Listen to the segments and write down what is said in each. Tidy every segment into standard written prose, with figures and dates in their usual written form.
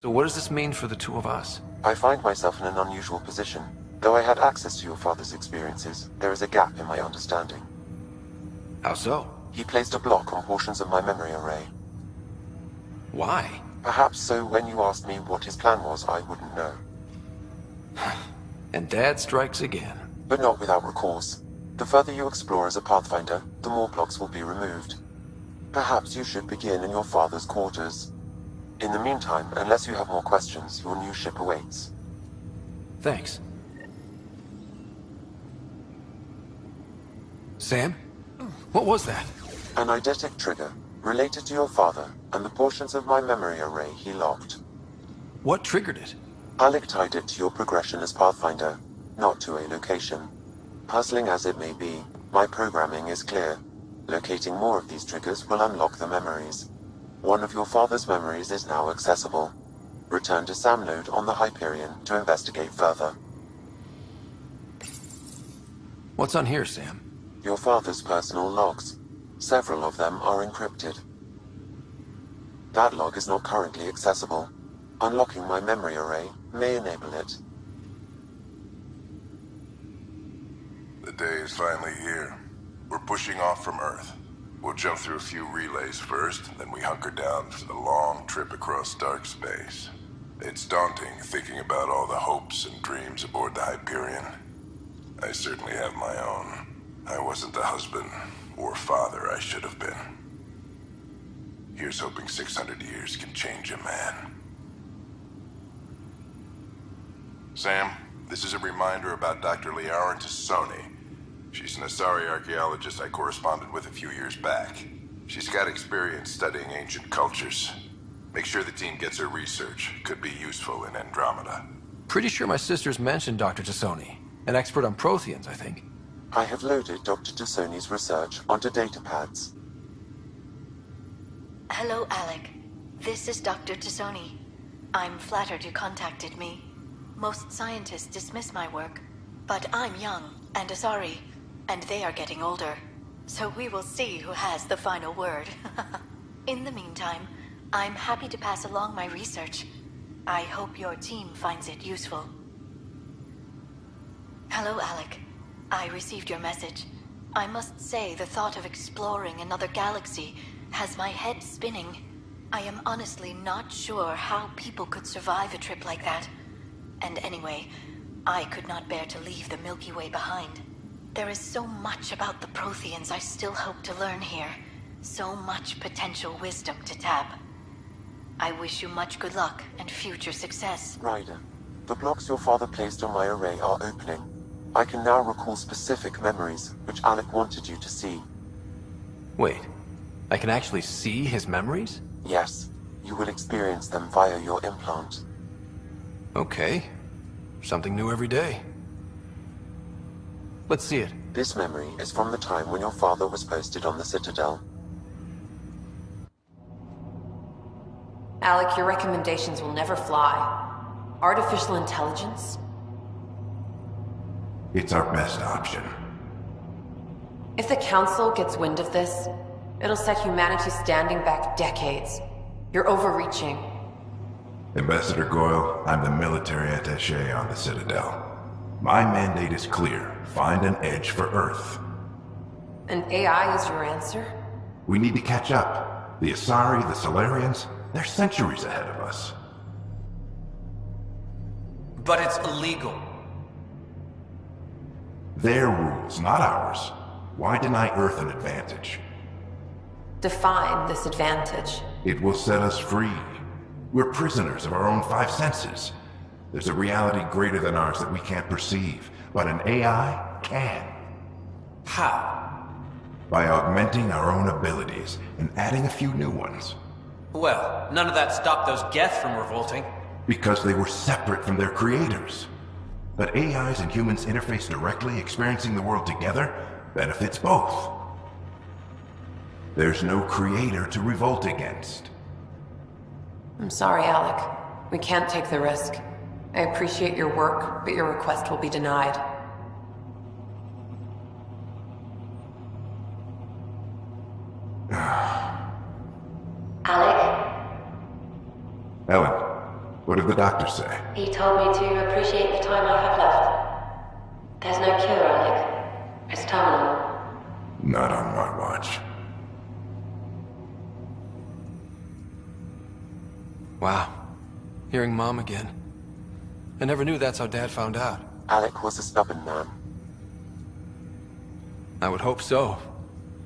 So what does this mean for the two of us? I find myself in an unusual position. Though I had access to your father's experiences, there is a gap in my understanding. How so? He placed a block on portions of my memory array. Why? Perhaps so when you asked me what his plan was, I wouldn't know. And Dad strikes again. But not without recourse. The further you explore as a Pathfinder, the more blocks will be removed. Perhaps you should begin in your father's quarters. In the meantime, unless you have more questions, your new ship awaits. Thanks. Sam? What was that? An eidetic trigger, related to your father, and the portions of my memory array he locked. What triggered it? Alec tied it to your progression as Pathfinder, not to a location. Puzzling as it may be, my programming is clear. Locating more of these triggers will unlock the memories. One of your father's memories is now accessible. Return to Sam Node on the Hyperion to investigate further. What's on here, Sam? Your father's personal logs. Several of them are encrypted. That log is not currently accessible. Unlocking my memory array may enable it. The day is finally here. We're pushing off from Earth. We'll jump through a few relays first, then we hunker down for the long trip across dark space. It's daunting thinking about all the hopes and dreams aboard the Hyperion. I certainly have my own. I wasn't the husband or father I should have been. Here's hoping 600 years can change a man. Sam, this is a reminder about Dr. Liara Tassoni. She's an Asari archaeologist I corresponded with a few years back. She's got experience studying ancient cultures. Make sure the team gets her research. Could be useful in Andromeda. Pretty sure my sister's mentioned Dr. Tassoni. An expert on Protheans, I think. I have loaded Dr. Tassoni's research onto datapads. Hello, Alec. This is Dr. Tassoni. I'm flattered you contacted me. Most scientists dismiss my work, but I'm young and Asari, and they are getting older. So we will see who has the final word. In the meantime, I'm happy to pass along my research. I hope your team finds it useful. Hello, Alec. I received your message. I must say the thought of exploring another galaxy has my head spinning. I am honestly not sure how people could survive a trip like that. And anyway, I could not bear to leave the Milky Way behind. There is so much about the Protheans I still hope to learn here. So much potential wisdom to tap. I wish you much good luck and future success. Ryder, the blocks your father placed on my array are opening. I can now recall specific memories, which Alec wanted you to see. Wait, I can actually see his memories? Yes, you will experience them via your implant. Okay. Something new every day. Let's see it. This memory is from the time when your father was posted on the Citadel. Alec, your recommendations will never fly. Artificial intelligence? It's our best option. If the Council gets wind of this, it'll set humanity standing back decades. You're overreaching. Ambassador Goyle, I'm the military attaché on the Citadel. My mandate is clear. Find an edge for Earth. And AI is your answer? We need to catch up. The Asari, the Solarians, they're centuries ahead of us. But it's illegal. Their rules, not ours. Why deny Earth an advantage? Define this advantage. It will set us free. We're prisoners of our own five senses. There's a reality greater than ours that we can't perceive, but an AI can. How? By augmenting our own abilities and adding a few new ones. Well, none of that stopped those Geth from revolting. Because they were separate from their creators. But AIs and humans interface directly, experiencing the world together, benefits both. There's no creator to revolt against. I'm sorry, Alec. We can't take the risk. I appreciate your work, but your request will be denied. Alec? Ellen, What did the doctor say? He told me to appreciate the time I have left. There's no cure, Alec. It's terminal. Not on my watch. Wow. Hearing Mom again. I never knew that's how Dad found out. Alec was a stubborn man. I would hope so.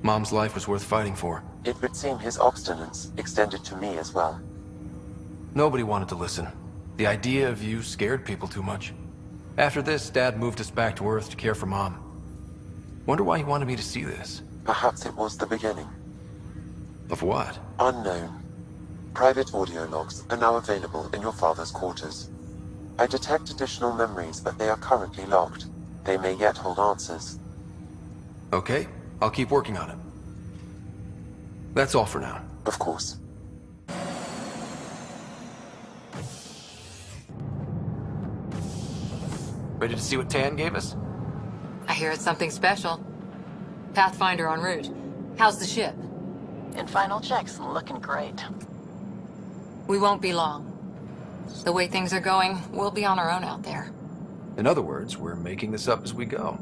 Mom's life was worth fighting for. It would seem his obstinance extended to me as well. Nobody wanted to listen. The idea of you scared people too much. After this, Dad moved us back to Earth to care for Mom. Wonder why he wanted me to see this. Perhaps it was the beginning. Of what? Unknown. Private audio logs are now available in your father's quarters. I detect additional memories, but they are currently locked. They may yet hold answers. Okay, I'll keep working on it. That's all for now. Of course. Ready to see what Tan gave us? I hear it's something special. Pathfinder en route. How's the ship? In final checks, looking great. We won't be long. The way things are going, we'll be on our own out there. In other words, we're making this up as we go.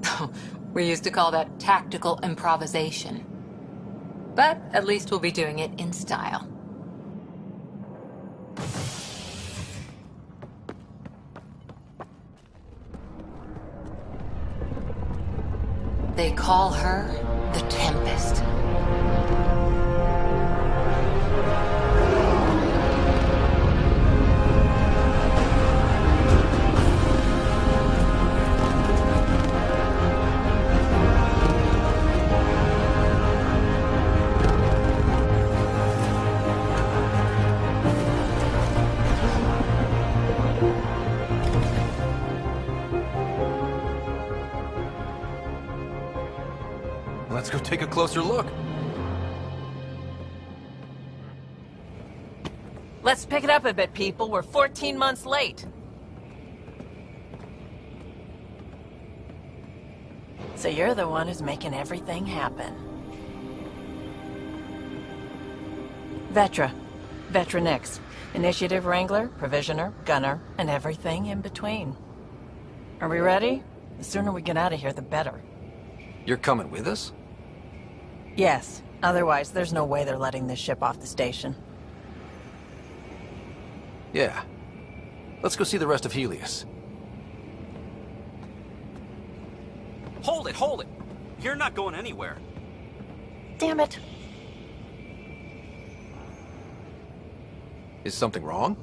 We used to call that tactical improvisation. But at least we'll be doing it in style. They call her the Tempest. Let's go take a closer look. Let's pick it up a bit, people. We're 14 months late. So you're the one who's making everything happen. Vetra. Vetronix. Initiative Wrangler, Provisioner, Gunner, and everything in between. Are we ready? The sooner we get out of here, the better. You're coming with us? Yes. Otherwise, there's no way they're letting this ship off the station. Yeah. Let's go see the rest of Helios. Hold it, hold it! You're not going anywhere. Damn it. Is something wrong?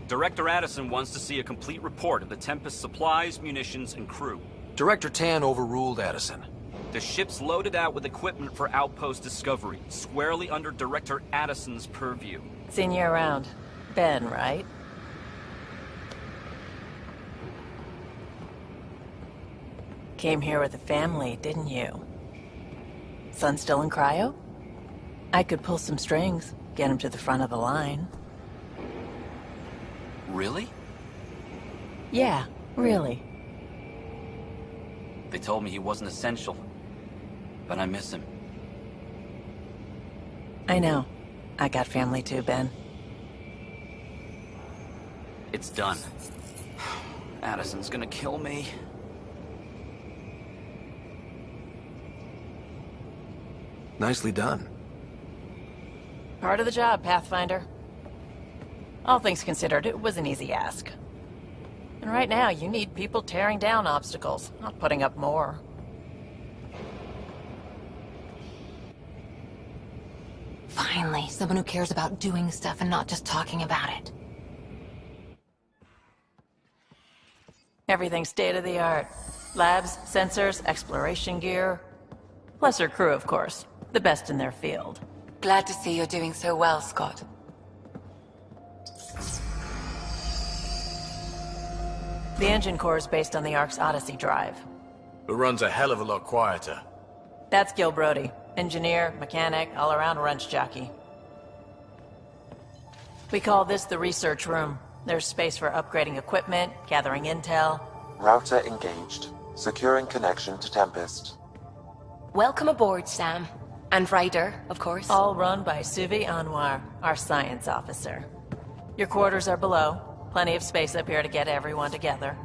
Director Addison wants to see a complete report of the Tempest's supplies, munitions, and crew. Director Tan overruled Addison. The ship's loaded out with equipment for outpost discovery, squarely under Director Addison's purview. Seen you around. Ben, right? Came here with a family, didn't you? Son still in cryo? I could pull some strings, get him to the front of the line. Really? Yeah, really. They told me he wasn't essential, but I miss him. I know. I got family too, Ben. It's done. Addison's gonna kill me. Nicely done. Part of the job, Pathfinder. All things considered, it was an easy ask. And right now, you need people tearing down obstacles, not putting up more. Finally, someone who cares about doing stuff and not just talking about it. Everything's state-of-the-art. Labs, sensors, exploration gear. Plus her crew, of course. The best in their field. Glad to see you're doing so well, Scott. The engine core is based on the Ark's Odyssey drive. Who runs a hell of a lot quieter. That's Gil Brody. Engineer, mechanic, all-around wrench jockey. We call this the research room. There's space for upgrading equipment, gathering intel. Router engaged. Securing connection to Tempest. Welcome aboard, Sam. And Ryder, of course. All run by Suvi Anwar, our science officer. Your quarters are below. Plenty of space up here to get everyone together.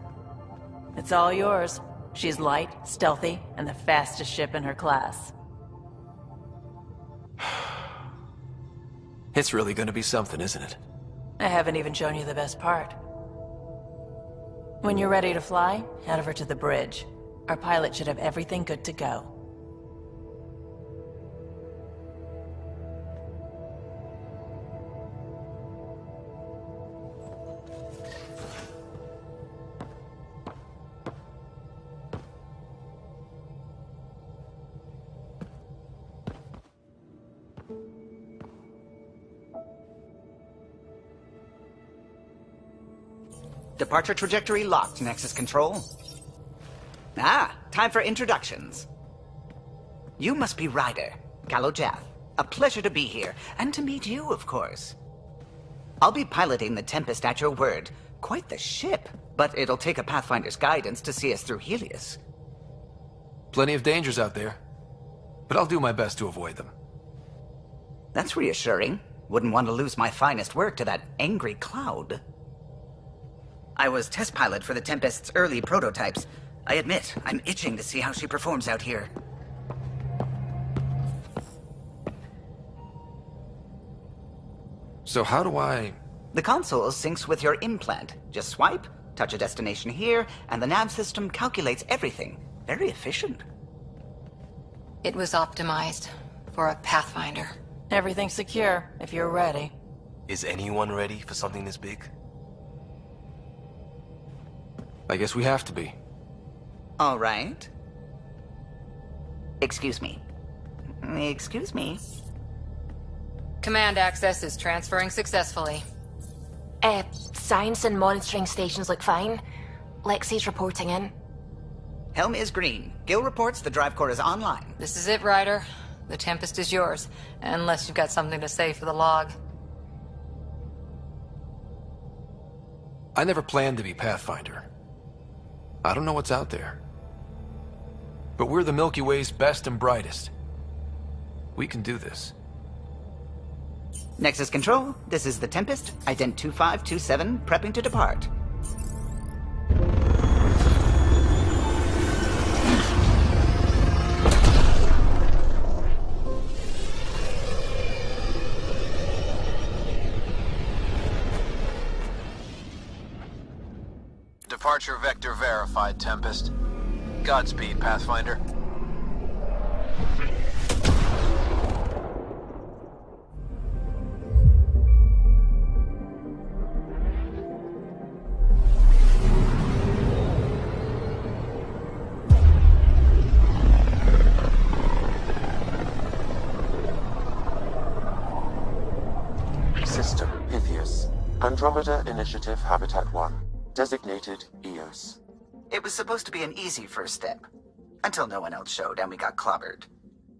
It's all yours. She's light, stealthy, and the fastest ship in her class. It's really gonna be something, isn't it? I haven't even shown you the best part. When you're ready to fly, head over to the bridge. Our pilot should have everything good to go. Departure trajectory locked, Nexus Control. Time for introductions. You must be Ryder, Gallo Jaff. A pleasure to be here, and to meet you, of course. I'll be piloting the Tempest at your word. Quite the ship, but it'll take a Pathfinder's guidance to see us through Helios. Plenty of dangers out there, but I'll do my best to avoid them. That's reassuring. Wouldn't want to lose my finest work to that angry cloud. I was test pilot for the Tempest's early prototypes. I admit, I'm itching to see how she performs out here. So how do I... The console syncs with your implant. Just swipe, touch a destination here, and the nav system calculates everything. Very efficient. It was optimized for a Pathfinder. Everything's secure, if you're ready. Is anyone ready for something this big? I guess we have to be. All right. Excuse me. Excuse me. Command access is transferring successfully. Science and monitoring stations look fine. Lexi's reporting in. Helm is green. Gil reports the drive core is online. This is it, Ryder. The Tempest is yours, unless you've got something to say for the log. I never planned to be Pathfinder. I don't know what's out there. But we're the Milky Way's best and brightest. We can do this. Nexus Control, this is the Tempest, Ident 2527, prepping to depart. Departure vector verified, Tempest. Godspeed, Pathfinder. System Pythias. Andromeda Initiative Habitat 1. Designated EOS. It was supposed to be an easy first step. Until no one else showed and we got clobbered.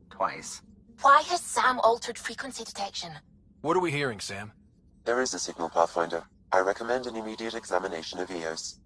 Twice. Why has Sam altered frequency detection? What are we hearing, Sam? There is a signal, Pathfinder. I recommend an immediate examination of EOS.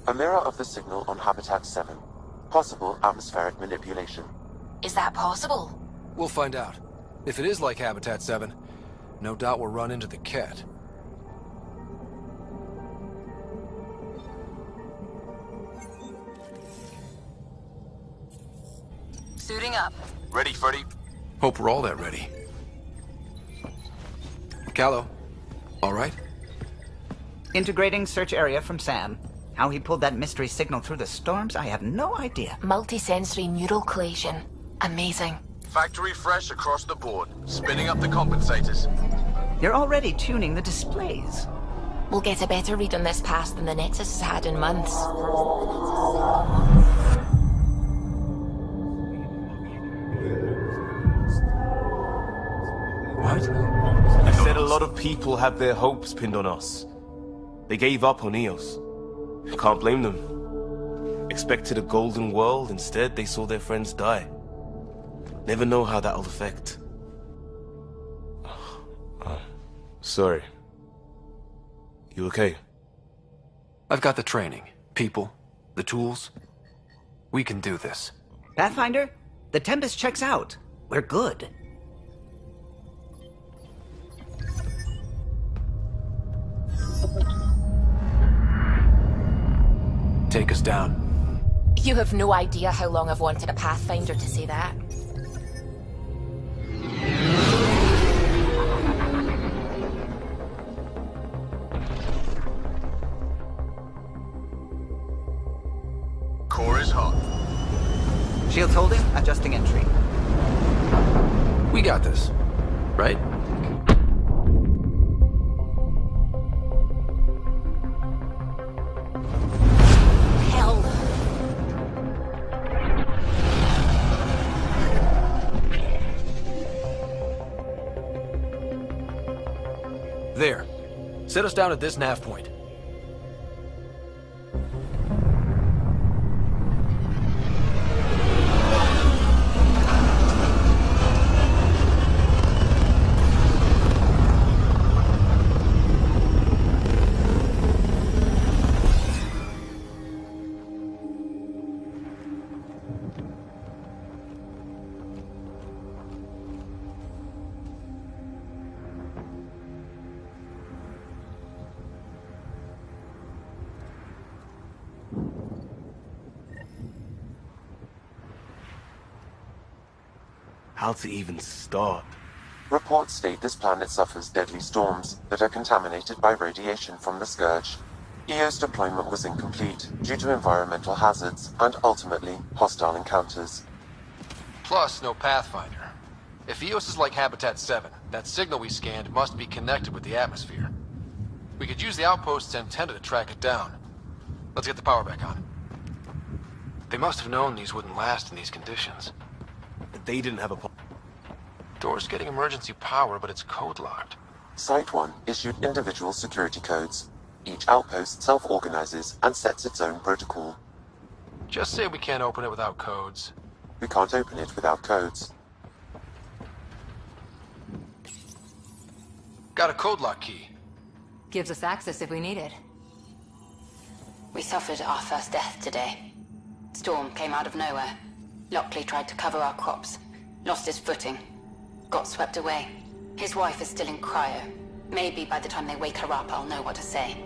A mirror of the signal on Habitat 7. Possible atmospheric manipulation. Is that possible? We'll find out. If it is like Habitat 7, no doubt we'll run into the cat. Suiting up. Ready, Freddy? Hope we're all that ready. Callow, all right? Integrating search area from Sam. How he pulled that mystery signal through the storms, I have no idea. Multisensory neural collation. Amazing. Factory fresh across the board. Spinning up the compensators. You're already tuning the displays. We'll get a better read on this pass than the Nexus has had in months. What? I settled lot of people have their hopes pinned on us. They gave up on Eos. Can't blame them. Expected a golden world, instead they saw their friends die. Never know how that'll affect. Sorry. You okay? I've got the training, people, the tools. We can do this. Pathfinder, the Tempest checks out. We're good. Take us down. You have no idea how long I've wanted a Pathfinder to say that. Core is hot. Shields holding, adjusting entry. We got this, right? Hell. There. Set us down at this nav point. How to even start? Reports state this planet suffers deadly storms that are contaminated by radiation from the Scourge. EO's deployment was incomplete due to environmental hazards and ultimately hostile encounters. Plus, no Pathfinder. If EOS is like Habitat 7, that signal we scanned must be connected with the atmosphere. We could use the outpost's antenna to track it down. Let's get the power back on. They must have known these wouldn't last in these conditions. They didn't have a... Door's getting emergency power, but it's code-locked. Site 1 issued individual security codes. Each outpost self-organizes and sets its own protocol. Just say we can't open it without codes. We can't open it without codes. Got a code lock key. Gives us access if we need it. We suffered our first death today. Storm came out of nowhere. Lockley tried to cover our crops. Lost his footing. Got swept away. His wife is still in cryo. Maybe by the time they wake her up, I'll know what to say.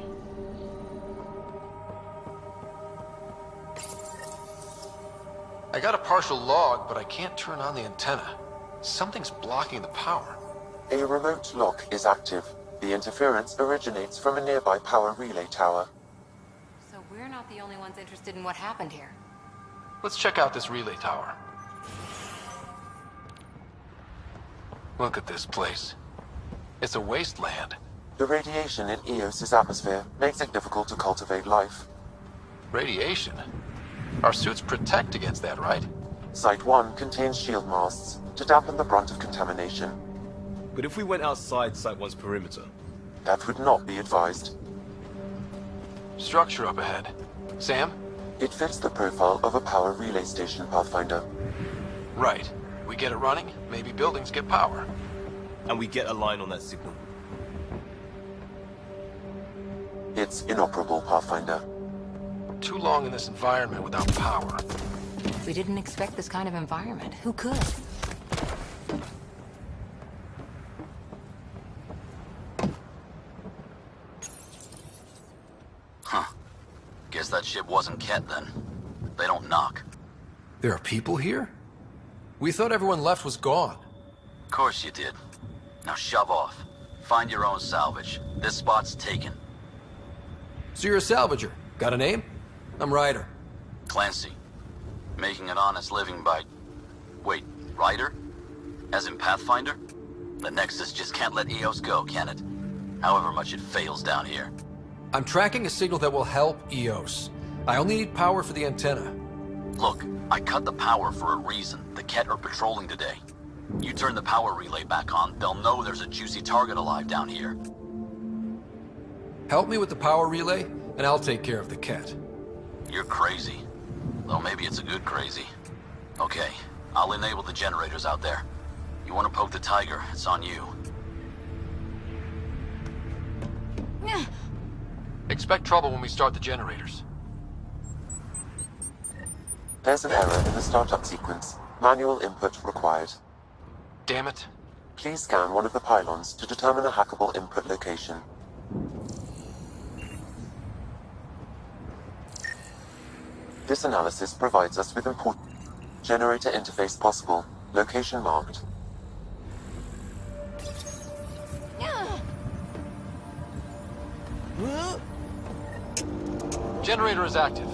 I got a partial log, but I can't turn on the antenna. Something's blocking the power. A remote lock is active. The interference originates from a nearby power relay tower. So we're not the only ones interested in what happened here. Let's check out this relay tower. Look at this place. It's a wasteland. The radiation in Eos's atmosphere makes it difficult to cultivate life. Radiation? Our suits protect against that, right? Site 1 contains shield masts to dampen the brunt of contamination. But if we went outside Site 1's perimeter? That would not be advised. Structure up ahead. Sam? It fits the profile of a power relay station, Pathfinder. Right. We get it running, maybe buildings get power. And we get a line on that signal. It's inoperable, Pathfinder. Too long in this environment without power. We didn't expect this kind of environment. Who could? Huh. Guess that ship wasn't Ket then. They don't knock. There are people here? We thought everyone left was gone. Of course you did. Now shove off. Find your own salvage. This spot's taken. So you're a salvager. Got a name? I'm Ryder. Clancy. Making an honest living by... Wait, Ryder? As in Pathfinder? The Nexus just can't let Eos go, can it? However much it fails down here. I'm tracking a signal that will help Eos. I only need power for the antenna. Look, I cut the power for a reason. The Ket are patrolling today. You turn the power relay back on, they'll know there's a juicy target alive down here. Help me with the power relay, and I'll take care of the cat. You're crazy. Though maybe it's a good crazy. Okay, I'll enable the generators out there. You want to poke the tiger, it's on you. Expect trouble when we start the generators. There's an error in the startup sequence. Manual input required. Damn it. Please scan one of the pylons to determine a hackable input location. This analysis provides us with important generator interface possible. Location marked. Generator is active.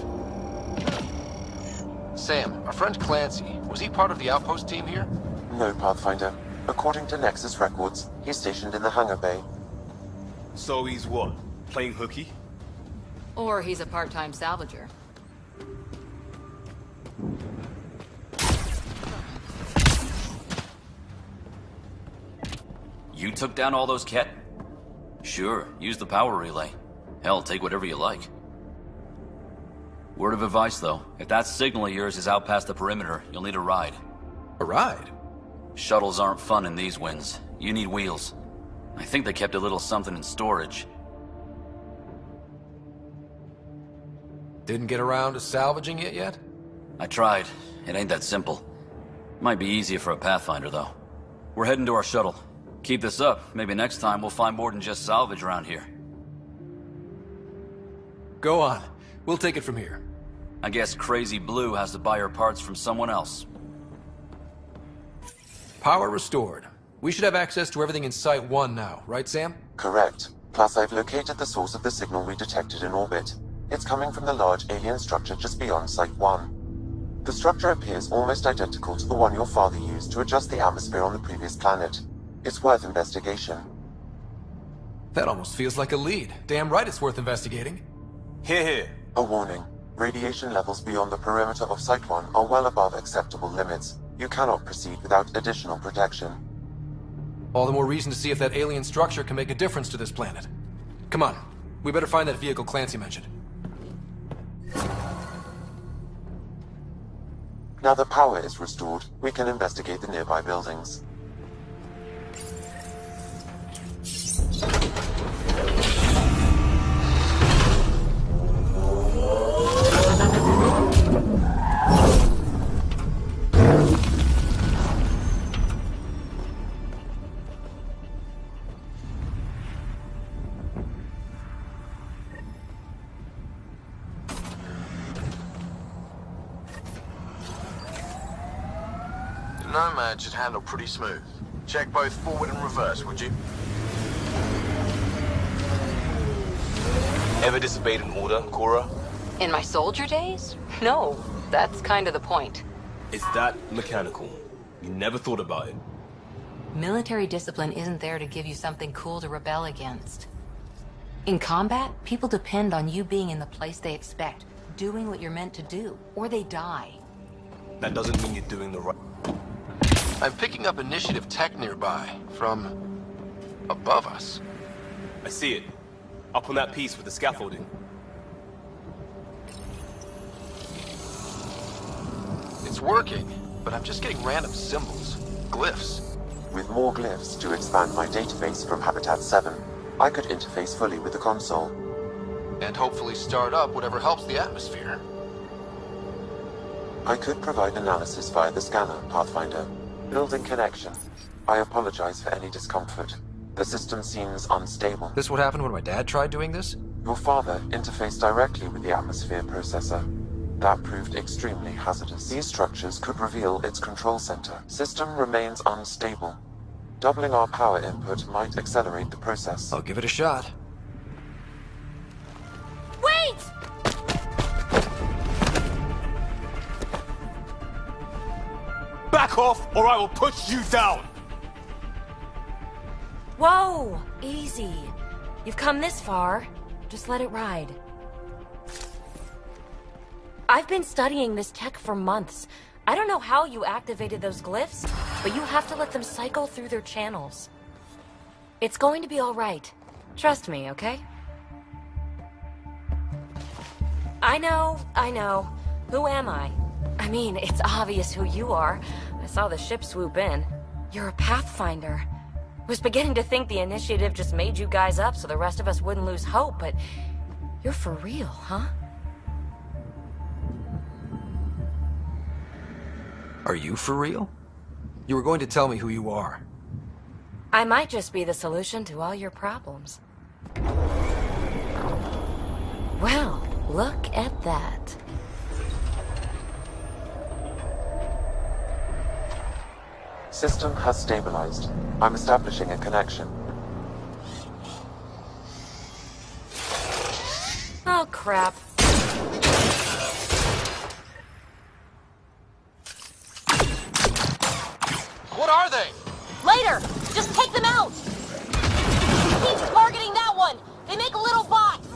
Sam, our friend Clancy, was he part of the outpost team here? No, Pathfinder. According to Nexus records, he's stationed in the hangar bay. So he's what? Playing hooky? Or he's a part-time salvager. You took down all those cat... Sure, use the power relay. Hell, take whatever you like. Word of advice, though. If that signal of yours is out past the perimeter, you'll need a ride. A ride? Shuttles aren't fun in these winds. You need wheels. I think they kept a little something in storage. Didn't get around to salvaging it yet? I tried. It ain't that simple. Might be easier for a Pathfinder, though. We're heading to our shuttle. Keep this up. Maybe next time we'll find more than just salvage around here. Go on. We'll take it from here. I guess Crazy Blue has to buy her parts from someone else. Power restored. We should have access to everything in Site 1 now, right, Sam? Correct. Plus, I've located the source of the signal we detected in orbit. It's coming from the large alien structure just beyond Site 1. The structure appears almost identical to the one your father used to adjust the atmosphere on the previous planet. It's worth investigation. That almost feels like a lead. Damn right it's worth investigating. Hear, hear. A warning. Radiation levels beyond the perimeter of Site 1 are well above acceptable limits. You cannot proceed without additional protection. All the more reason to see if that alien structure can make a difference to this planet. Come on. We better find that vehicle Clancy mentioned. Now that power is restored, we can investigate the nearby buildings. Nomad should handle pretty smooth. Check both forward and reverse, would you? Ever disobeyed an order, Cora? In my soldier days? No, that's kind of the point. It's that mechanical. You never thought about it. Military discipline isn't there to give you something cool to rebel against. In combat, people depend on you being in the place they expect, doing what you're meant to do, or they die. That doesn't mean you're doing the right... I'm picking up initiative tech nearby, from above us. I see it. Up on that piece with the scaffolding. It's working, but I'm just getting random symbols, glyphs. With more glyphs to expand my database from Habitat 7, I could interface fully with the console. And hopefully start up whatever helps the atmosphere. I could provide analysis via the scanner, Pathfinder. Building connection. I apologize for any discomfort. The system seems unstable. This what happened when my dad tried doing this? Your father interfaced directly with the atmosphere processor. That proved extremely hazardous. These structures could reveal its control center. System remains unstable. Doubling our power input might accelerate the process. I'll give it a shot. Wait! Back off, or I will push you down! Whoa! Easy. You've come this far. Just let it ride. I've been studying this tech for months. I don't know how you activated those glyphs, but you have to let them cycle through their channels. It's going to be all right. Trust me, okay? I know. Who am I? I mean, it's obvious who you are. I saw the ship swoop in. You're a Pathfinder. Was beginning to think the initiative just made you guys up so the rest of us wouldn't lose hope, but you're for real, huh? Are you for real? You were going to tell me who you are. I might just be the solution to all your problems. Well, look at that. System has stabilized. I'm establishing a connection. Oh, crap. What are they? Later! Just take them out! Keep targeting that one! They make little bots!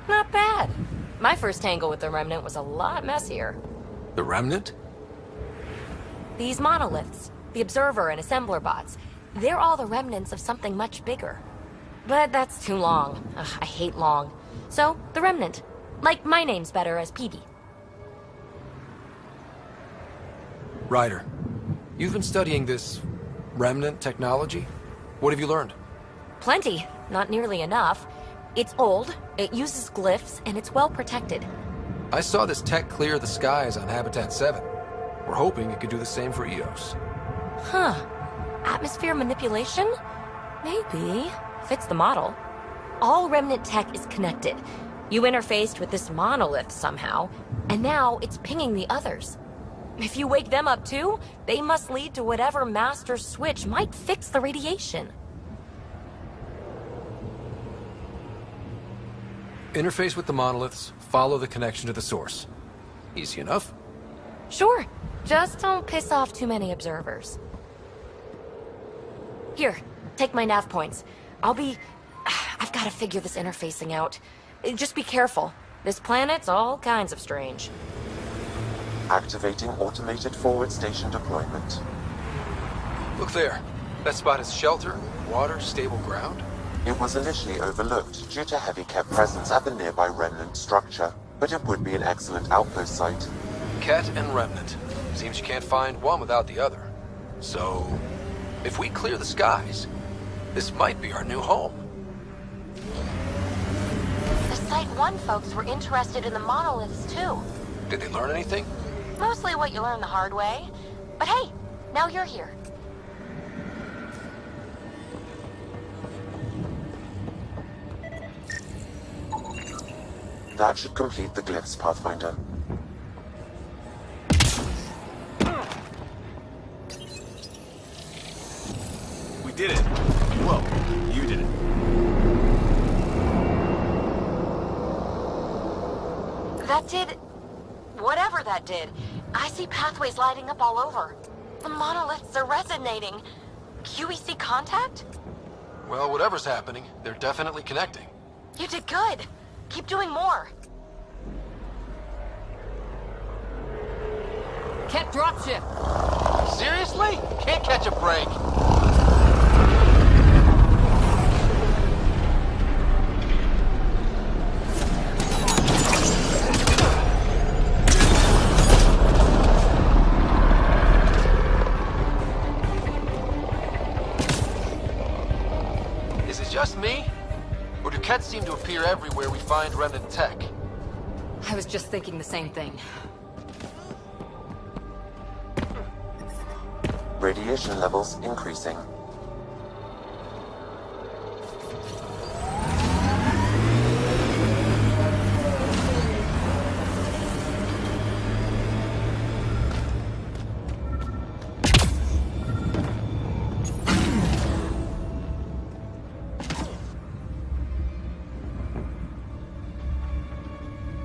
Not bad. My first tangle with the Remnant was a lot messier. The Remnant? These monoliths, the Observer and Assembler bots, they're all the remnants of something much bigger. But that's too long. Ugh, I hate long. So, the Remnant. Like, my name's better as Petey. Ryder, you've been studying this Remnant technology? What have you learned? Plenty. Not nearly enough. It's old, it uses glyphs, and it's well protected. I saw this tech clear the skies on Habitat 7. We're hoping it could do the same for EOS. Huh. Atmosphere manipulation? Maybe. Fits the model. All Remnant tech is connected. You interfaced with this monolith somehow, and now it's pinging the others. If you wake them up too, they must lead to whatever master switch might fix the radiation. Interface with the monoliths, follow the connection to the source. Easy enough. Sure. Just don't piss off too many observers. Here, take my nav points. I've got to figure this interfacing out. Just be careful. This planet's all kinds of strange. Activating automated forward station deployment. Look there. That spot is shelter, water, stable ground. It was initially overlooked due to heavy kept presence at the nearby Remnant structure, but it would be an excellent outpost site. Ket and Remnant. Seems you can't find one without the other. So, if we clear the skies, this might be our new home. The Site 1 folks were interested in the monoliths too. Did they learn anything? Mostly what you learn the hard way. But hey, now you're here. That should complete the glyphs, Pathfinder. We did it. Well, you did it. That did... whatever that did. I see pathways lighting up all over. The monoliths are resonating. QEC contact? Well, whatever's happening, they're definitely connecting. You did good. Keep doing more. Ket dropship. Seriously? Can't catch a break. Is it just me? Or do Kets seem to appear everywhere we find Remnant tech? I was just thinking the same thing. Radiation levels increasing.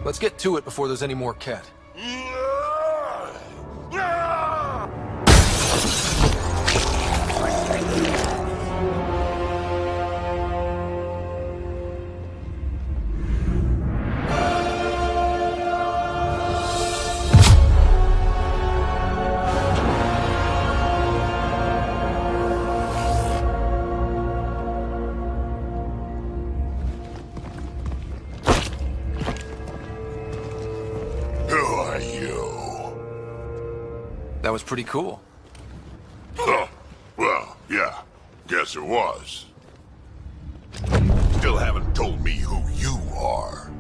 Let's get to it before there's any more Ket. That was pretty cool. Huh. Well, yeah. Guess it was. Still haven't told me who you are.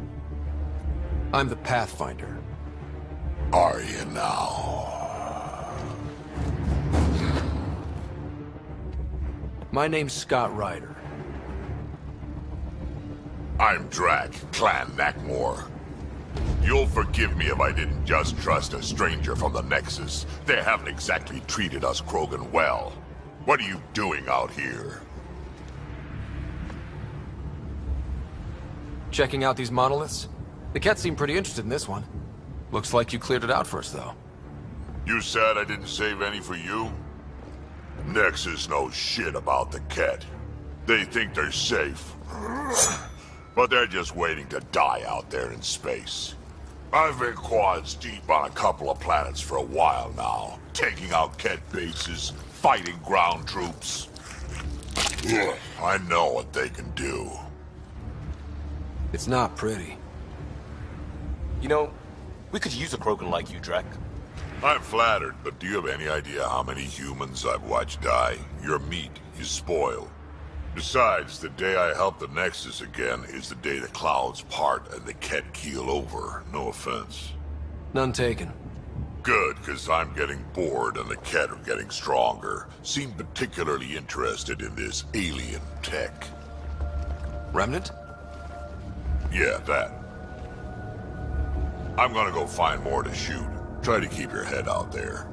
I'm the Pathfinder. Are you now? My name's Scott Ryder. I'm Drac, Clan Nakmor. You'll forgive me if I didn't just trust a stranger from the Nexus. They haven't exactly treated us Krogan well. What are you doing out here? Checking out these monoliths? The Ket seem pretty interested in this one. Looks like you cleared it out for us, though. You said I didn't save any for you? Nexus knows shit about the Ket. They think they're safe. But they're just waiting to die out there in space. I've been quads deep on a couple of planets for a while now, taking out Ket bases, fighting ground troops. Ugh, I know what they can do. It's not pretty. You know, we could use a Krogan like you, Drac. I'm flattered, but do you have any idea how many humans I've watched die? Your meat is spoiled. Besides, the day I help the Nexus again is the day the clouds part and the Ket keel over. No offense. None taken. Good, because I'm getting bored and the Ket are getting stronger. Seem particularly interested in this alien tech. Remnant? Yeah, that. I'm gonna go find more to shoot. Try to keep your head out there.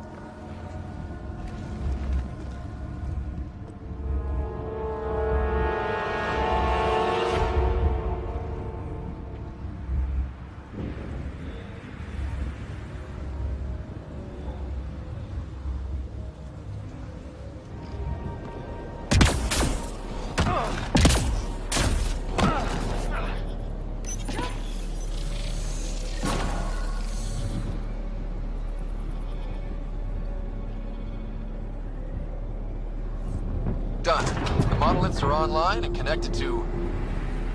Done. The monoliths are online and connected to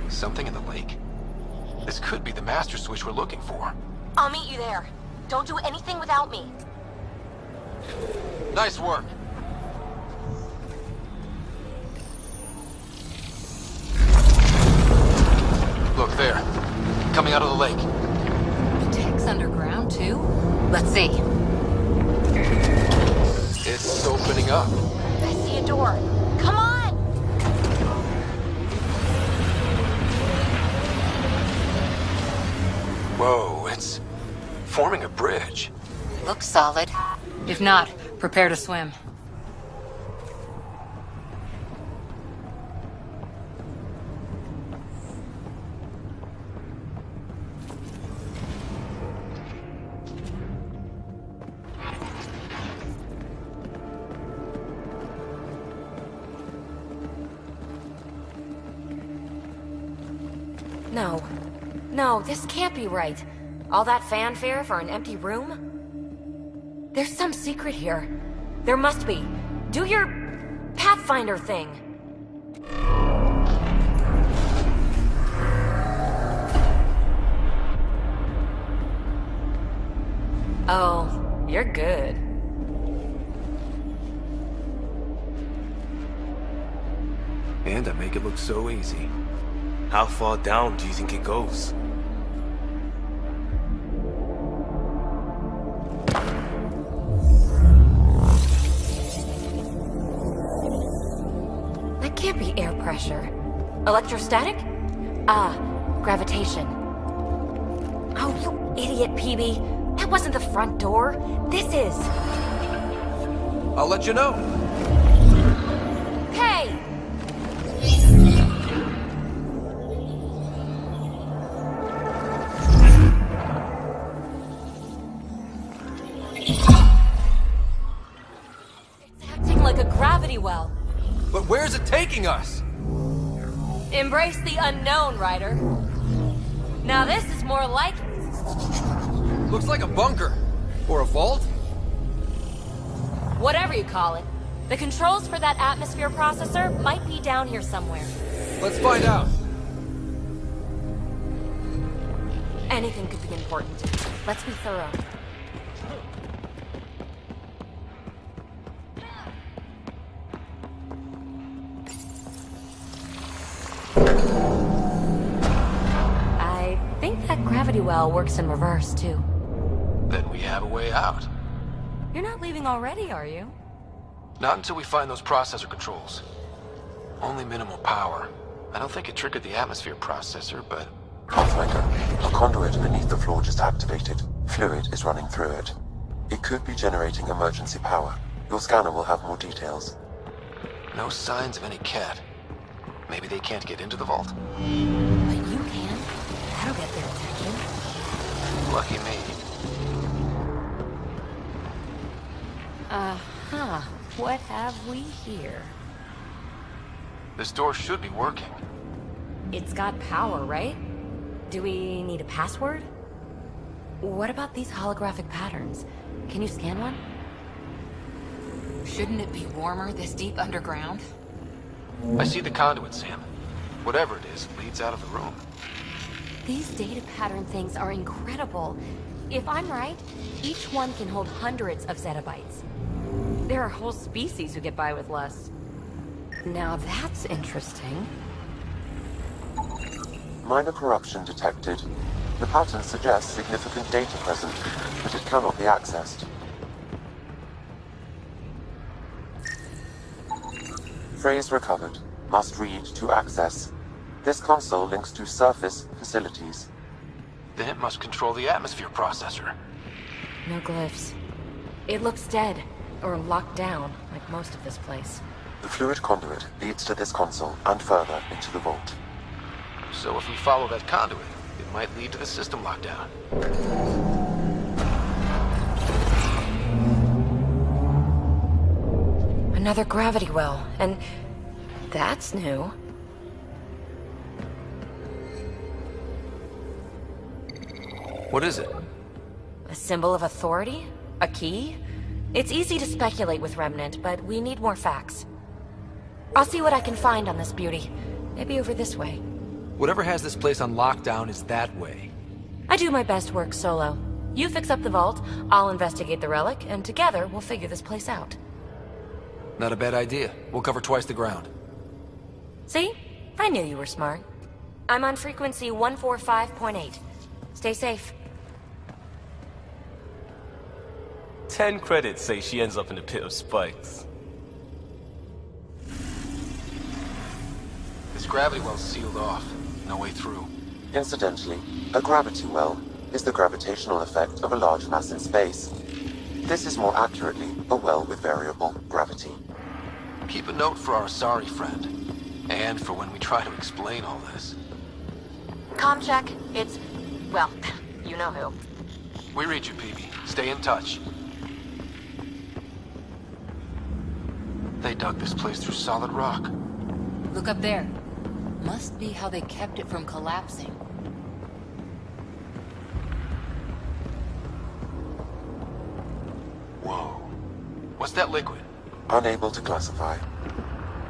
something in the lake. This could be the master switch we're looking for. I'll meet you there. Don't do anything without me. Nice work. Look there. Coming out of the lake. The tech's underground, too? Let's see. It's opening up. I see a door. Come on! Whoa, it's forming a bridge. Looks solid. If not, prepare to swim. No. No, this can't be right. All that fanfare for an empty room? There's some secret here. There must be. Do your Pathfinder thing. Oh, you're good. And I make it look so easy. How far down do you think it goes? That can't be air pressure. Electrostatic? Ah, gravitation. Oh, you idiot, PB. That wasn't the front door. This is. I'll let you know. Hey! well. But where's it taking us? Embrace the unknown, Ryder. Now this is more like it. Looks like a bunker. Or a vault? Whatever you call it. The controls for that atmosphere processor might be down here somewhere. Let's find out. Anything could be important. Let's be thorough. I think that gravity well works in reverse, too. Then we have a way out. You're not leaving already, are you? Not until we find those processor controls. Only minimal power. I don't think it triggered the atmosphere processor, but... Pathfinder, a conduit beneath the floor just activated. Fluid is running through it. It could be generating emergency power. Your scanner will have more details. No signs of any cat. Maybe they can't get into the vault. But you can. That'll get their attention. Lucky me. Uh-huh. What have we here? This door should be working. It's got power, right? Do we need a password? What about these holographic patterns? Can you scan one? Shouldn't it be warmer this deep underground? I see the conduit, Sam. Whatever it is, leads out of the room. These data pattern things are incredible. If I'm right, each one can hold hundreds of zettabytes. There are whole species who get by with less. Now that's interesting. Minor corruption detected. The pattern suggests significant data present, but it cannot be accessed. Phrase recovered. Must read to access. This console links to surface facilities. Then it must control the atmosphere processor. No glyphs. It looks dead, or locked down, like most of this place. The fluid conduit leads to this console and further into the vault. So if we follow that conduit, it might lead to the system lockdown. Another gravity well, and that's new. What is it? A symbol of authority? A key? It's easy to speculate with Remnant, but we need more facts. I'll see what I can find on this beauty. Maybe over this way. Whatever has this place on lockdown is that way. I do my best work solo. You fix up the vault, I'll investigate the relic, and together we'll figure this place out. Not a bad idea. We'll cover twice the ground. See? I knew you were smart. I'm on frequency 145.8. Stay safe. 10 credits say she ends up in a pit of spikes. This gravity well's sealed off. No way through. Incidentally, a gravity well is the gravitational effect of a large mass in space. This is more accurately a well with variable gravity. Keep a note for our sorry friend. And for when we try to explain all this. Comm check. It's... well, you know who. We read you, PB. Stay in touch. They dug this place through solid rock. Look up there. Must be how they kept it from collapsing. Whoa. What's that liquid? Unable to classify.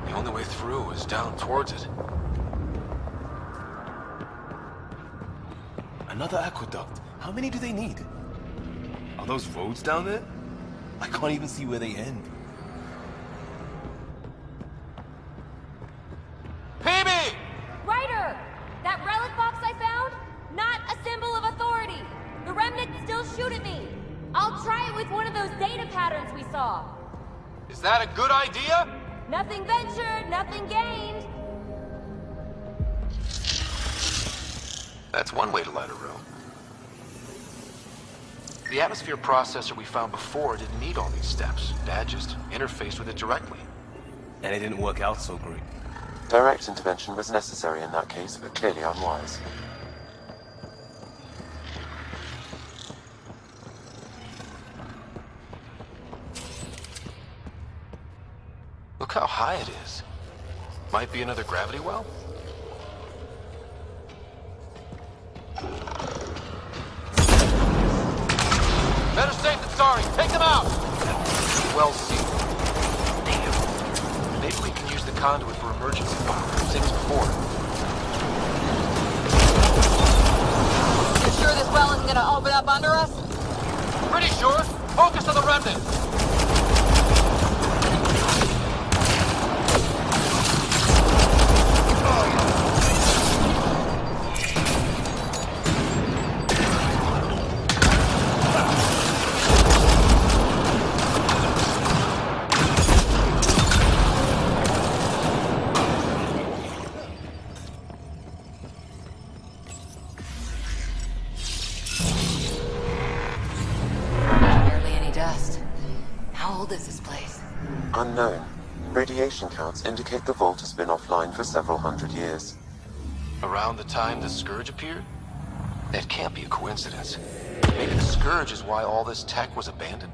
The only way through is down towards it. Another aqueduct. How many do they need? Are those roads down there? I can't even see where they end. PB! Ryder! That relic box I found? Not a symbol of authority. The Remnant still shoot at me. I'll try it with one of those data patterns we saw. Is that a good idea? Nothing ventured, nothing gained. That's one way to light a room. The atmosphere processor we found before didn't need all these steps. Dad just interfaced with it directly. And it didn't work out so great. Direct intervention was necessary in that case, but clearly unwise. Look how high it is. Might be another gravity well? Better safe than sorry. Take them out! Well sealed. Damn. Maybe we can use the conduit for emergency power. Same as before. You sure this well isn't gonna open up under us? Pretty sure. Focus on the remnant. Unknown. Radiation counts indicate the vault has been offline for several hundred years. Around the time the Scourge appeared? That can't be a coincidence. Maybe the Scourge is why all this tech was abandoned?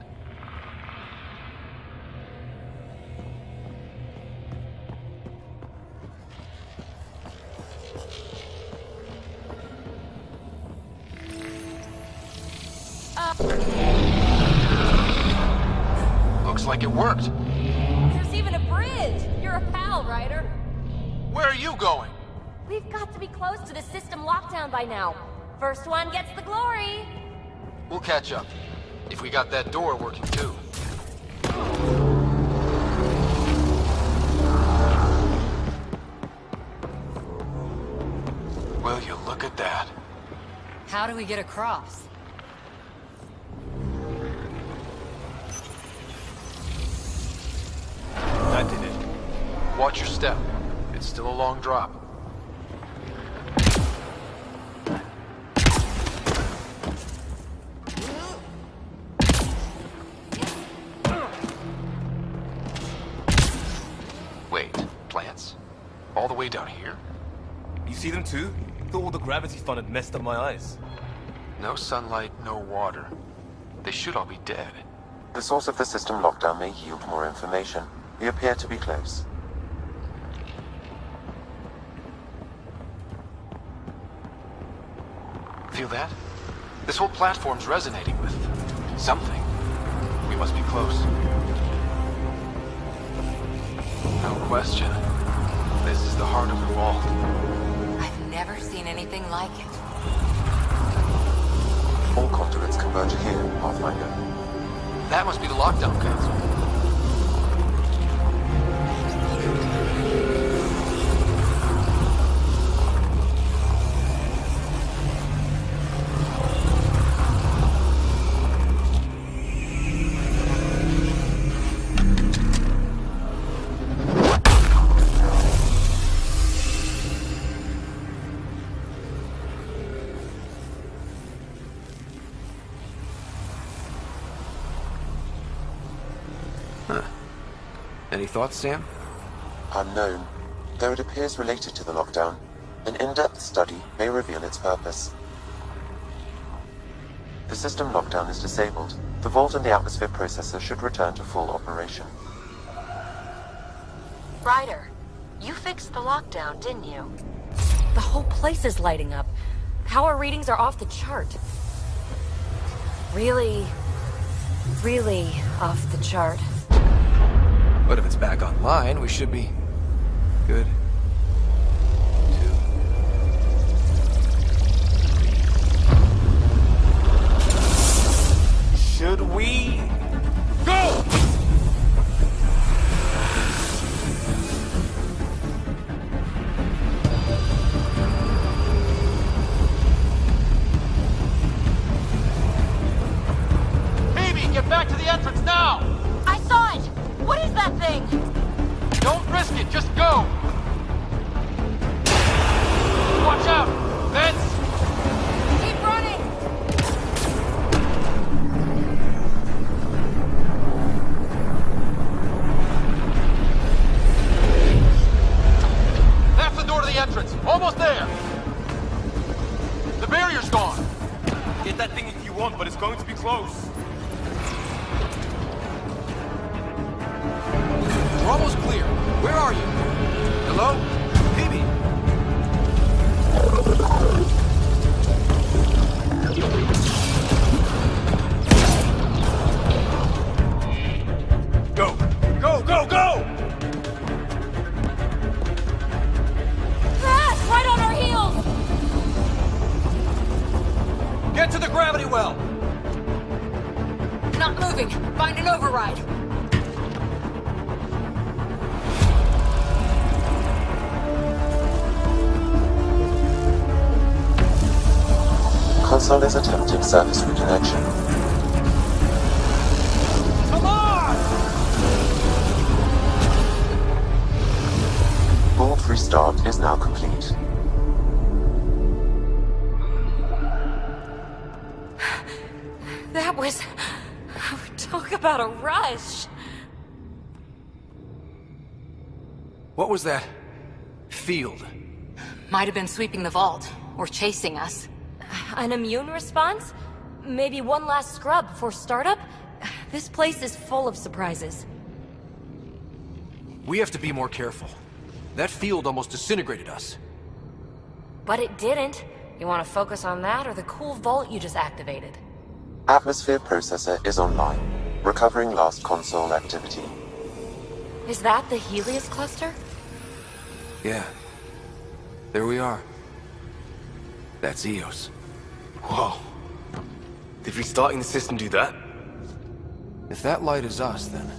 Looks like it worked. There's even a bridge! You're a pal, Ryder. Where are you going? We've got to be close to the system lockdown by now. First one gets the glory! We'll catch up. If we got that door working too. Will you look at that? How do we get across? That did it. Watch your step. It's still a long drop. Wait, plants? All the way down here? You see them too? Thought all the gravity fun had messed up my eyes. No sunlight, no water. They should all be dead. The source of the system lockdown may yield more information. We appear to be close. Feel that? This whole platform's resonating with something. We must be close. No question. This is the heart of the vault. I've never seen anything like it. All conduits converge here, Pathfinder. That must be the lockdown console. Any thoughts, Sam? Unknown. Though it appears related to the lockdown, an in-depth study may reveal its purpose. The system lockdown is disabled. The vault and the atmosphere processor should return to full operation. Ryder, you fixed the lockdown, didn't you? The whole place is lighting up. Power readings are off the chart. Really off the chart. But if it's back online, we should be good. Should we go? Amy, get back to the entrance now! I saw it! What is that thing? Don't risk it, just go! Watch out! Vents! Keep running! That's the door to the entrance. Almost there! The barrier's gone! Get that thing if you want, but it's going to be close. We're almost clear. Where are you? Hello? Phoebe? Go! Go, go, go! Crash! Right on our heels! Get to the gravity well! Not moving. Find an override. Console is attempting surface reconnection. Come on! Board restart is now complete. That was... Talk about a rush. What was that field? Might have been sweeping the vault, or chasing us. An immune response? Maybe one last scrub before startup? This place is full of surprises. We have to be more careful. That field almost disintegrated us. But it didn't. You want to focus on that or the cool vault you just activated? Atmosphere processor is online, recovering last console activity. Is that the Helios cluster? Yeah. There we are. That's Eos. Whoa. Did restarting the system do that? If that light is us, then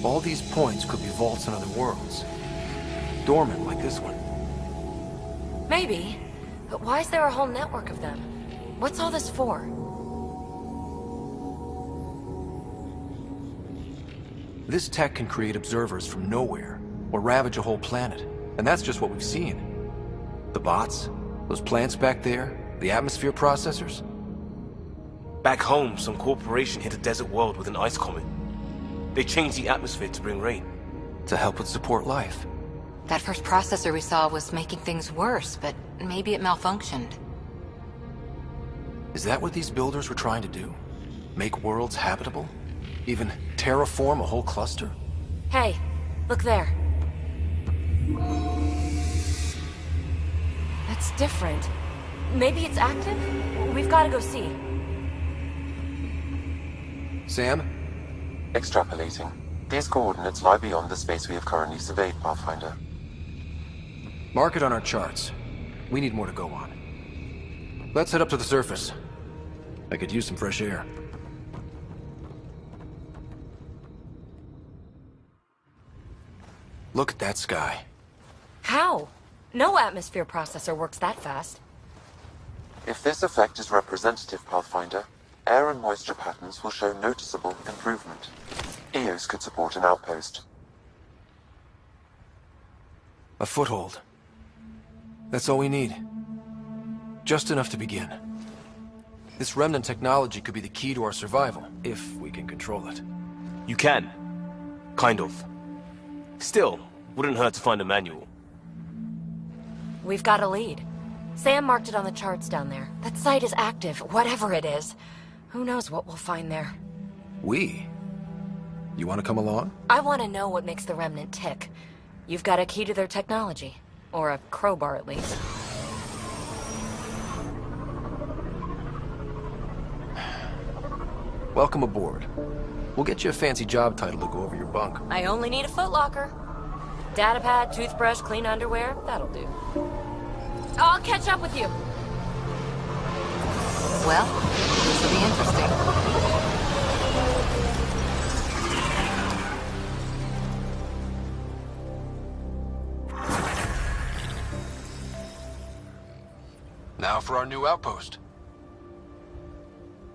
all these points could be vaults in other worlds. Dormant like this one. Maybe. But why is there a whole network of them? What's all this for? This tech can create observers from nowhere, or ravage a whole planet. And that's just what we've seen. The bots, those plants back there, the atmosphere processors. Back home, some corporation hit a desert world with an ice comet. They changed the atmosphere to bring rain. To help with support life. That first processor we saw was making things worse, but maybe it malfunctioned. Is that what these builders were trying to do? Make worlds habitable? Even terraform a whole cluster? Hey, look there. That's different. Maybe it's active? We've got to go see. Sam? Extrapolating. These coordinates lie beyond the space we have currently surveyed, Pathfinder. Mark it on our charts. We need more to go on. Let's head up to the surface. I could use some fresh air. Look at that sky. How? No atmosphere processor works that fast. If this effect is representative, Pathfinder, air and moisture patterns will show noticeable improvement. Eos could support an outpost. A foothold. That's all we need. Just enough to begin. This remnant technology could be the key to our survival, if we can control it. You can. Kind of. Still, wouldn't hurt to find a manual. We've got a lead. Sam marked it on the charts down there. That site is active, whatever it is. Who knows what we'll find there. We? You want to come along? I want to know what makes the Remnant tick. You've got a key to their technology. Or a crowbar, at least. Welcome aboard. We'll get you a fancy job title to go over your bunk. I only need a footlocker. Datapad, toothbrush, clean underwear, that'll do. I'll catch up with you. Well, this will be interesting. Now for our new outpost.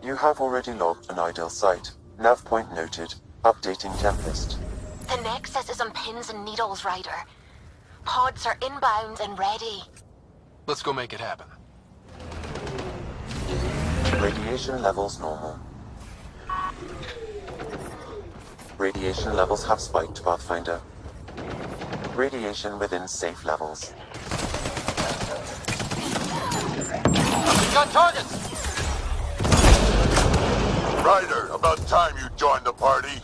You have already logged an ideal site. Nav point noted. Updating template. The Nexus is on pins and needles, Ryder. Pods are inbound and ready. Let's go make it happen. Radiation levels normal. Radiation levels have spiked, Pathfinder. Radiation within safe levels. We got targets! Ryder, about time you joined the party.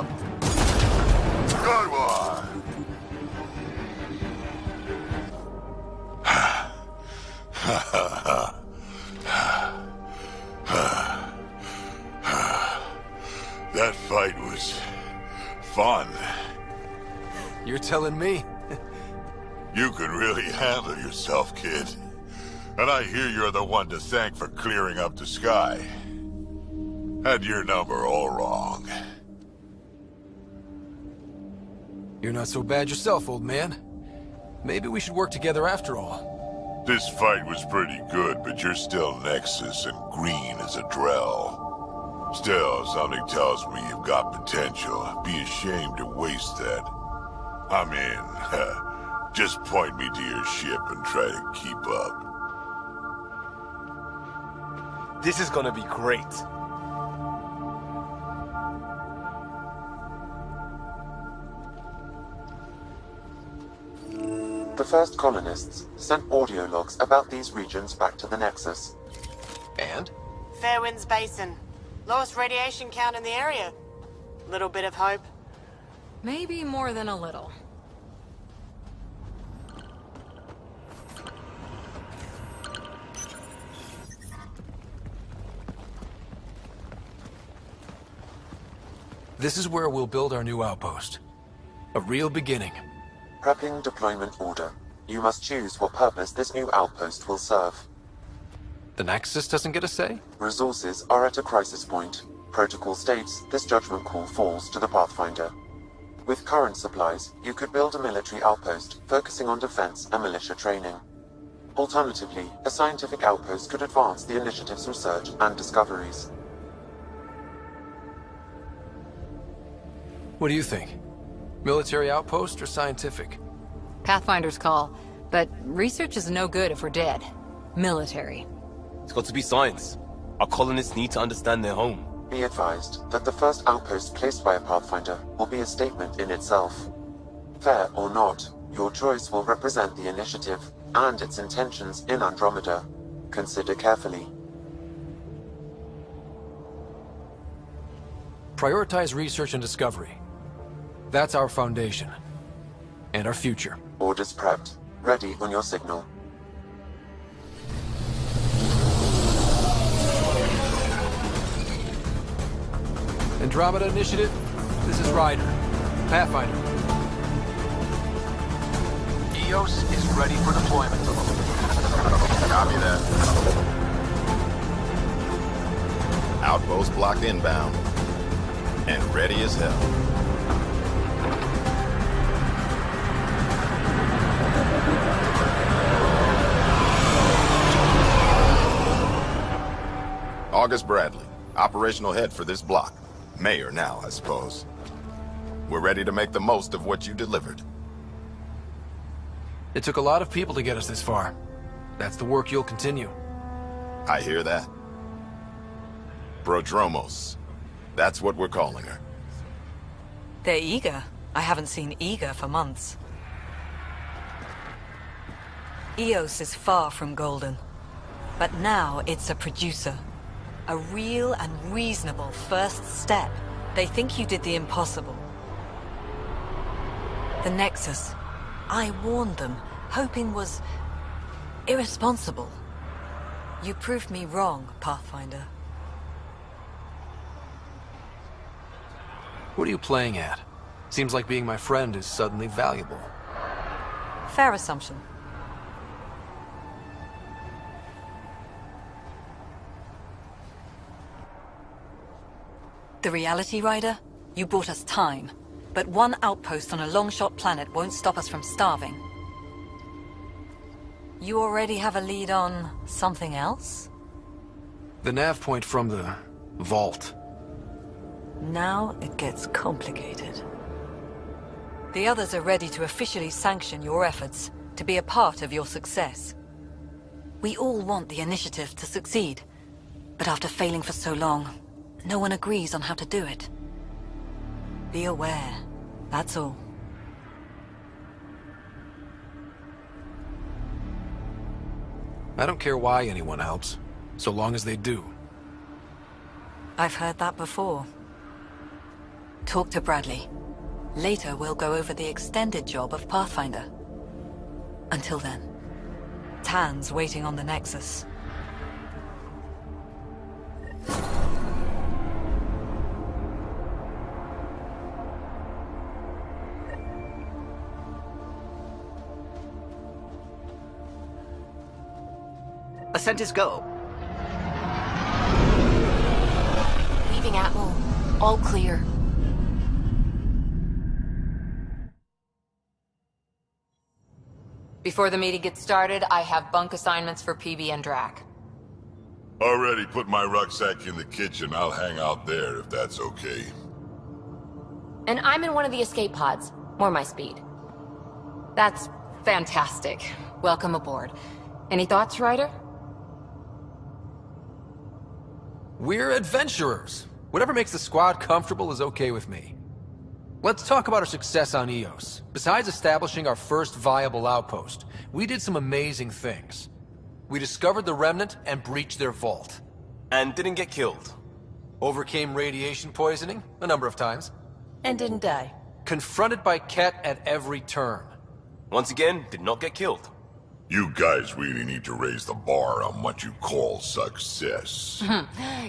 job. Good one. That fight was fun. You're telling me? You could really handle yourself, kid. And I hear you're the one to thank for clearing up the sky. Had your number all wrong. You're not so bad yourself, old man. Maybe we should work together after all. This fight was pretty good, but you're still Nexus and green as a Drell. Still, something tells me you've got potential. Be ashamed to waste that. I'm in. Just point me to your ship and try to keep up. This is gonna be great. The first colonists sent audio logs about these regions back to the Nexus. And? Fairwinds Basin. Lowest radiation count in the area. Little bit of hope. Maybe more than a little. This is where we'll build our new outpost. A real beginning. Prepping deployment order. You must choose what purpose this new outpost will serve. The Nexus doesn't get a say? Resources are at a crisis point. Protocol states this judgment call falls to the Pathfinder. With current supplies, you could build a military outpost focusing on defense and militia training. Alternatively, a scientific outpost could advance the initiative's research and discoveries. What do you think? Military outpost or scientific? Pathfinder's call, but research is no good if we're dead. Military. It's got to be science. Our colonists need to understand their home. Be advised that the first outpost placed by a Pathfinder will be a statement in itself. Fair or not, your choice will represent the initiative and its intentions in Andromeda. Consider carefully. Prioritize research and discovery. That's our foundation. And our future. Orders prepped. Ready on your signal. Andromeda Initiative, this is Ryder. Pathfinder. EOS is ready for deployment. Copy that. Outpost blocked inbound. And ready as hell. August Bradley, operational head for this block. Mayor now, I suppose. We're ready to make the most of what you delivered. It took a lot of people to get us this far. That's the work you'll continue. I hear that. Prodromos. That's what we're calling her. They're eager. I haven't seen eager for months. EOS is far from golden. But now it's a producer. A real and reasonable first step. They think you did the impossible. The Nexus. I warned them, hoping was irresponsible. You proved me wrong, Pathfinder. What are you playing at? Seems like being my friend is suddenly valuable. Fair assumption. The Reality Rider? You brought us time. But one outpost on a long-shot planet won't stop us from starving. You already have a lead on something else? The nav point from the vault. Now it gets complicated. The others are ready to officially sanction your efforts, to be a part of your success. We all want the initiative to succeed, but after failing for so long, no one agrees on how to do it. Be aware, that's all. I don't care why anyone helps, so long as they do. I've heard that before. talk to Bradley. Later, we'll go over the extended job of Pathfinder. Until then, Tan's waiting on the Nexus. Ascent is go. Leaving Atmo. All clear. Before the meeting gets started, I have bunk assignments for PB and Drac. Already put my rucksack in the kitchen. I'll hang out there if that's okay. And I'm in one of the escape pods. More my speed. That's fantastic. Welcome aboard. Any thoughts, Ryder? We're adventurers. Whatever makes the squad comfortable is okay with me. Let's talk about our success on Eos. Besides establishing our first viable outpost, we did some amazing things. We discovered the Remnant and breached their vault. And didn't get killed. Overcame radiation poisoning a number of times. And didn't die. Confronted by Ket at every turn. Once again, did not get killed. You guys really need to raise the bar on what you call success.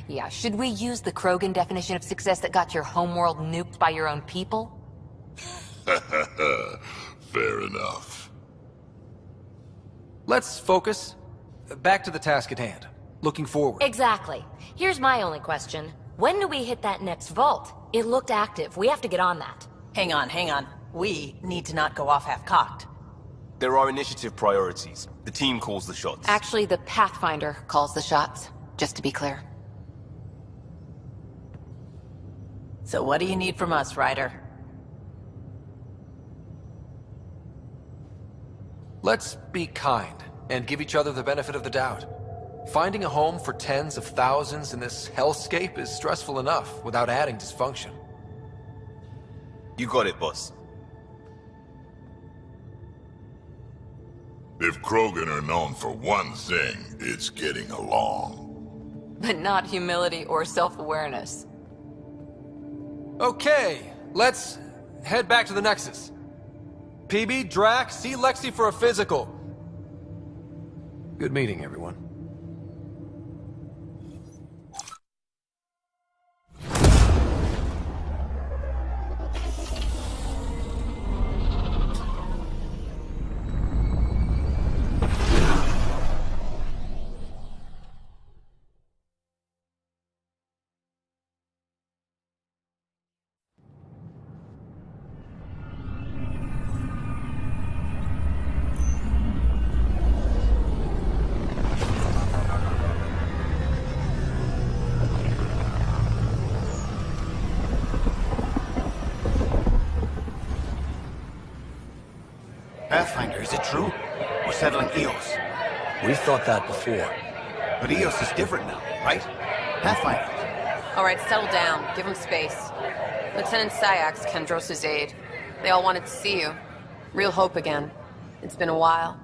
Yeah, should we use the Krogan definition of success that got your homeworld nuked by your own people? Fair enough. Let's focus. Back to the task at hand. Looking forward. Exactly. Here's my only question. When do we hit that next vault? It looked active. We have to get on that. Hang on. We need to not go off half-cocked. There are initiative priorities. The team calls the shots. Actually, the Pathfinder calls the shots, just to be clear. So what do you need from us, Ryder? Let's be kind and give each other the benefit of the doubt. Finding a home for tens of thousands in this hellscape is stressful enough without adding dysfunction. You got it, boss. If Krogan are known for one thing, it's getting along. But not humility or self-awareness. Okay, let's head back to the Nexus. PB, Drac, see Lexi for a physical. Good meeting, everyone. Pathfinder, is it true? We're settling Eos. We've thought that before. But Eos is different now, right? Pathfinder. All right, settle down. Give him space. Lieutenant Sayak's Kendros' aide. They all wanted to see you. Real hope again. It's been a while.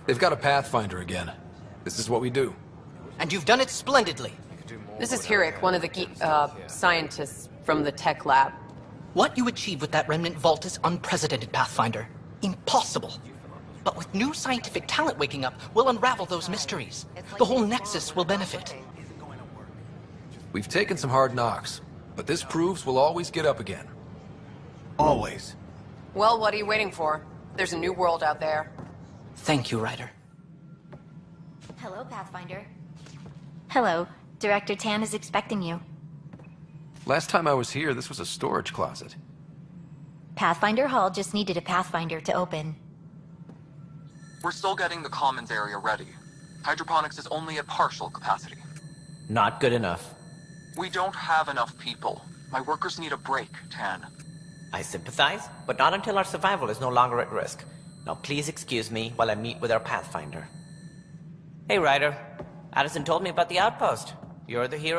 They've got a Pathfinder again. This is what we do. And you've done it splendidly. This is Hirik, one of the scientists from the tech lab. What you achieved with that remnant vault is unprecedented, Pathfinder. Impossible. But with new scientific talent waking up, we'll unravel those mysteries. The whole Nexus will benefit. We've taken some hard knocks, but this proves we'll always get up again. Always. Well, what are you waiting for? There's a new world out there. Thank you, Ryder. Hello, Pathfinder. Hello. Director Tan is expecting you. Last time I was here, this was a storage closet. Pathfinder Hall just needed a Pathfinder to open. We're still getting the commons area ready. Hydroponics is only at partial capacity. Not good enough. We don't have enough people. My workers need a break, Tan. I sympathize, but not until our survival is no longer at risk. Now please excuse me while I meet with our Pathfinder. Hey, Ryder. Addison told me about the outpost. You're the hero.